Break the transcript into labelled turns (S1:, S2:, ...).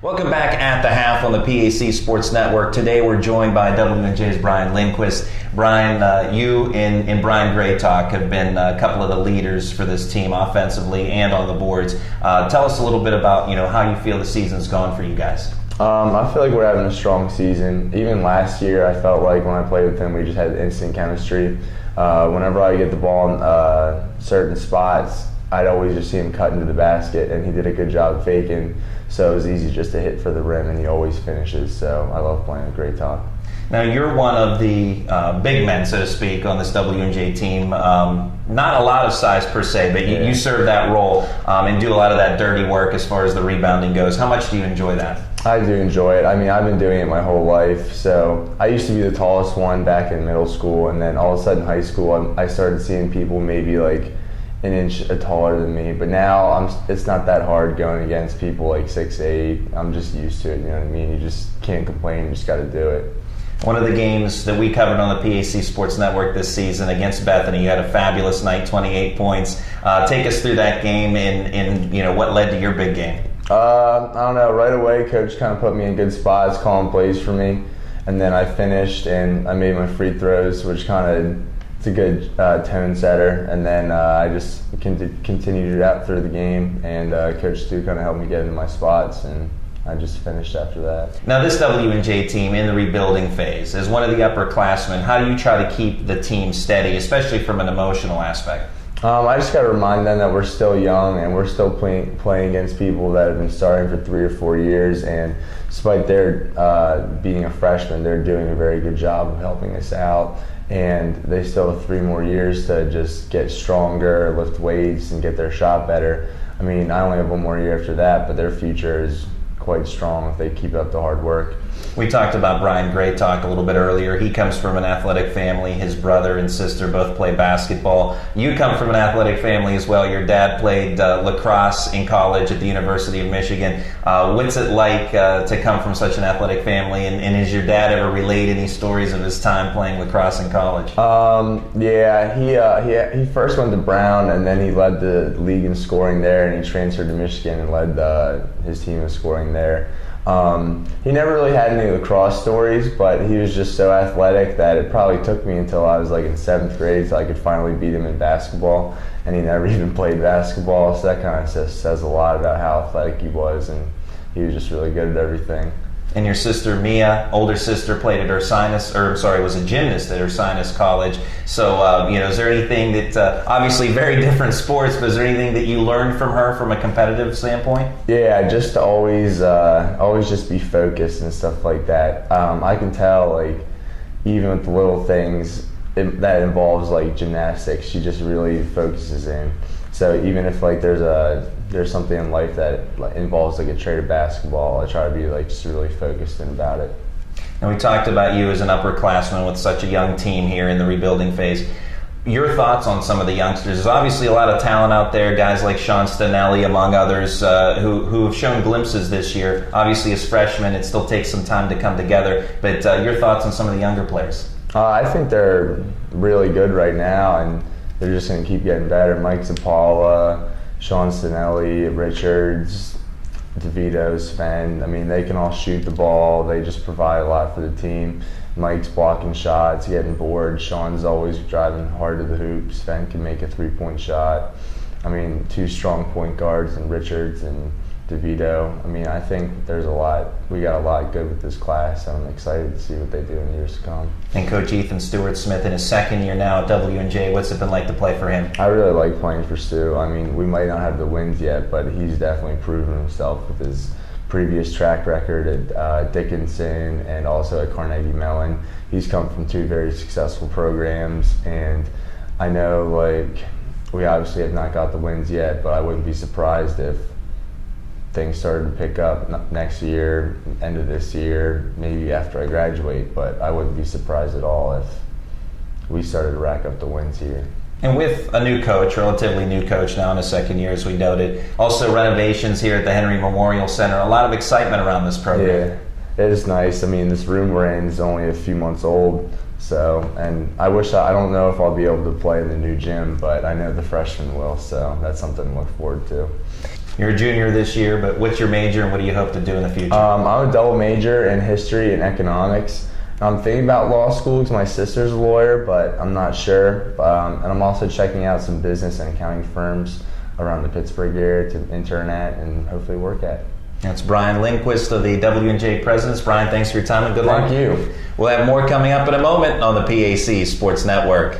S1: Welcome back at the half on the PAC Sports Network. Today we're joined by WNJ's Brian Lindquist. Brian, you and Brian Gray Talk have been a couple of the leaders for this team offensively and on the boards. Tell us a little bit about how you feel the season's gone for you guys.
S2: I feel like we're having a strong season. Even last year, I felt like when I played with him, we just had instant chemistry. Whenever I get the ball in certain spots, I'd always just see him cut into the basket, and he did a good job faking. So it was easy just to hit for the rim, and he always finishes. So I love playing with Gray Talk.
S1: Now, you're one of the big men, so to speak, on this WNJ team. Not a lot of size per se, but you serve that role and do a lot of that dirty work as far as the rebounding goes. How much do you enjoy that?
S2: I do enjoy it. I mean, I've been doing it my whole life. So I used to be the tallest one back in middle school, and then all of a sudden in high school, I started seeing people maybe like an inch taller than me. But now it's not that hard going against people like 6'8". I'm just used to it, you know what I mean? You just can't complain, you just got to do it.
S1: One of the games that we covered on the PAC Sports Network this season against Bethany, you had a fabulous night, 28 points. Take us through that game and what led to your big game.
S2: I don't know. Right away, coach kind of put me in good spots, calling plays for me, and then I finished and I made my free throws, which it's a good tone setter. And then I just continued it out through the game, and Coach Stu kind of helped me get into my spots, and I just finished after that.
S1: Now, this WNJ team in the rebuilding phase, as one of the upperclassmen, how do you try to keep the team steady, especially from an emotional aspect?
S2: I just got to remind them that we're still young and we're still playing against people that have been starting for 3 or 4 years, and despite their being a freshman, they're doing a very good job of helping us out, and they still have 3 more years to just get stronger, lift weights, and get their shot better. I mean, I only have 1 more year after that, but their future is quite strong if they keep up the hard work.
S1: We talked about Brian Gray Talk a little bit earlier. He comes from an athletic family. His brother and sister both play basketball. You come from an athletic family as well. Your dad played lacrosse in college at the University of Michigan. What's it like to come from such an athletic family? And has your dad ever relayed any stories of his time playing lacrosse in college?
S2: He first went to Brown, and then he led the league in scoring there, and he transferred to Michigan and led his team in scoring there. He never really had any lacrosse stories, but he was just so athletic that it probably took me until I was like in 7th grade so I could finally beat him in basketball, and he never even played basketball, so that kind of says a lot about how athletic he was, and he was just really good at everything.
S1: And your sister Mia, older sister, played at was a gymnast at Ursinus College. So, is there anything that, obviously very different sports, but is there anything that you learned from her from a competitive standpoint?
S2: Yeah, just to always just be focused and stuff like that. I can tell, like, even with the little things that involves like gymnastics, she just really focuses in. So even if like there's something in life that involves like a trade of basketball, I try to be like just really focused in about it.
S1: And we talked about you as an upperclassman with such a young team here in the rebuilding phase. Your thoughts on some of the youngsters? There's obviously a lot of talent out there, guys like Sean Stanelli, among others, who have shown glimpses this year. Obviously, as freshmen, it still takes some time to come together. But your thoughts on some of the younger players?
S2: I think they're really good right now, and they're just going to keep getting better. Mike Zappala, Sean Stanelli, Richards, DeVito, Sven. I mean, they can all shoot the ball. They just provide a lot for the team. Mike's blocking shots, getting boards. Sean's always driving hard to the hoop. Sven can make a 3-point shot. I mean, 2 strong point guards in Richards and DeVito. I mean, I think we got a lot good with this class, and I'm excited to see what they do in years to come.
S1: And Coach Ethan Stewart-Smith in his 2nd year now at WNJ, what's it been like to play for him?
S2: I really like playing for Stu. I mean, we might not have the wins yet, but he's definitely proven himself with his previous track record at Dickinson and also at Carnegie Mellon. He's come from 2 very successful programs, and I know like we obviously have not got the wins yet, but I wouldn't be surprised if things started to pick up next year, end of this year, maybe after I graduate, but I wouldn't be surprised at all if we started to rack up the wins here.
S1: And with a new coach, relatively new coach now in his 2nd year, as we noted, also renovations here at the Henry Memorial Center, a lot of excitement around this program.
S2: Yeah, it is nice. I mean, this room we're in is only a few months old, so, and I don't know if I'll be able to play in the new gym, but I know the freshmen will, so that's something to look forward to.
S1: You're a junior this year, but what's your major and what do you hope to do in the future?
S2: I'm a double major in history and economics. I'm thinking about law school because my sister's a lawyer, but I'm not sure. And I'm also checking out some business and accounting firms around the Pittsburgh area to intern at and hopefully work at.
S1: That's Brian Lindquist of the W&J Presidents. Brian, thanks for your time and good luck.
S2: Thank you.
S1: We'll have more coming up in a moment on the PAC Sports Network.